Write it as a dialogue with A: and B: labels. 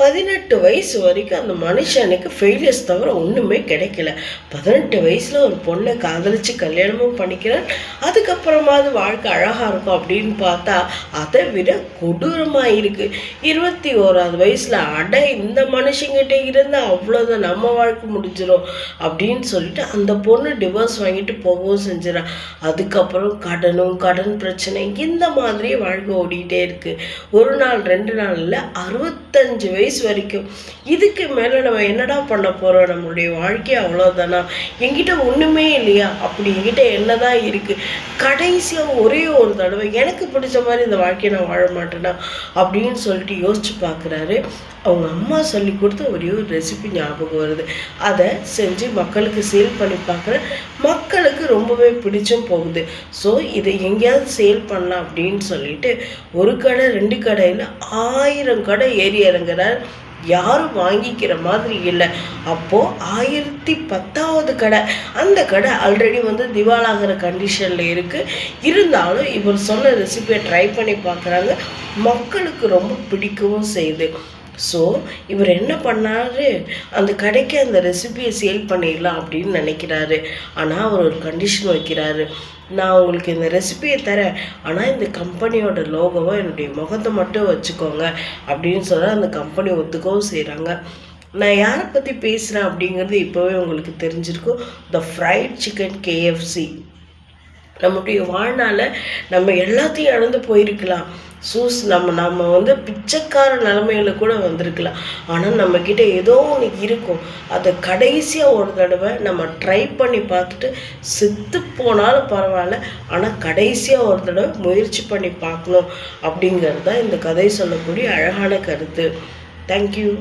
A: 18 வயசு வரைக்கும் அந்த மனுஷனுக்கு ஃபெயிலியர்ஸ் தவிர ஒன்றுமே கிடைக்கல. 18 வயசில் ஒரு பொண்ணை காதலித்து கல்யாணமும் பண்ணிக்கிறார். அதுக்கப்புறமாவது வாழ்க்கை அழகாக இருக்கும் அப்படின்னு பார்த்தா அதை விட கொடூரமாக இருக்குது. 21வது வயசில் இந்த மனுஷங்கிட்ட இருந்தால் அவ்வளோதான், நம்ம வாழ்க்கை முடிஞ்சிடும் அப்படின்னு சொல்லிட்டு அந்த பொண்ணு டிவோர்ஸ் வாங்கிட்டு போகவும் செஞ்சிடறான். அதுக்கப்புறம் கடன் பிரச்சனை இந்த மாதிரியே வாழ்க்கை ஓடிக்கிட்டே இருக்குது. ஒரு நாள் 2 நாள் இல்லை, 65 வயசு வரைக்கும். இதுக்கு மேலே நம்ம என்னடா பண்ண போகிறோம்? நம்மளுடைய வாழ்க்கை அவ்வளோதானா? என்கிட்ட ஒன்றுமே இல்லையா? அப்படி என்கிட்ட என்னதான் இருக்குது? கடைசியாக ஒரே ஒரு தடவை எனக்கு பிடிச்ச மாதிரி இந்த வாழ்க்கையை நான் வாழ மாட்டேனா அப்படின்னு சொல்லிட்டு யோசிச்சு பார்க்குறாரு. அவங்க அம்மா சொல்லி கொடுத்த ஒரே ஒரு ரெசிபி ஞாபகம் வருது. அதை செஞ்சு மக்களுக்கு சேல் பண்ணி பார்க்குறேன். மக்களுக்கு ரொம்பவே பிடிச்சும் போகுது. ஸோ இதை எங்கேயாவது சேல் பண்ணலாம் அப்படின்னு சொல்லிட்டு ஒரு கடை 2 கடையில் 1000 கடை ஏறி இறங்குறார். யாரும் வாங்கிக்கிற மாதிரி இல்லை. அப்போது 1010வது கடை, அந்த கடை ஆல்ரெடி திவாலாகிற கண்டிஷனில் இருக்குது. இருந்தாலும் இவர் சொன்ன ரெசிபியை ட்ரை பண்ணி பார்க்குறாங்க. மக்களுக்கு ரொம்ப பிடிக்கவும் செய்யுது. ஸோ இவர் என்ன பண்ணாரு, அந்த கடைக்கு அந்த ரெசிபியை சேல் பண்ணிடலாம் அப்படின்னு நினைக்கிறாரு. ஆனால் அவர் ஒரு கண்டிஷன் வைக்கிறாரு. நான் உங்களுக்கு இந்த ரெசிபியை தரேன், ஆனால் இந்த கம்பெனியோட லோகோவை என்னுடைய முகத்தை மட்டும் வச்சுக்கோங்க அப்படின்னு சொல்ல அந்த கம்பெனி ஒத்துக்கவும் செய்கிறாங்க. நான் யாரை பற்றி பேசுகிறேன் அப்படிங்கிறது இப்போவே உங்களுக்கு தெரிஞ்சிருக்கும். த ஃப்ரைட் சிக்கன் KFC. நம்முடைய வாழ்நாளில் நம்ம எல்லாத்தையும் இழந்து போயிருக்கலாம். நம்ம பிச்சைக்கார நிலைமையில கூட வந்திருக்கலாம். ஆனால் நம்மக்கிட்ட ஏதோ ஒன்று இருக்கும். அதை கடைசியாக ஒரு தடவை நம்ம ட்ரை பண்ணி பார்த்துட்டு செத்து போனாலும் பரவாயில்ல, ஆனால் கடைசியாக ஒரு தடவை முயற்சி பண்ணி பார்க்கணும் அப்படிங்கிறது தான் இந்த கதை சொல்லக்கூடிய அழகான கருத்து. தேங்க்யூ.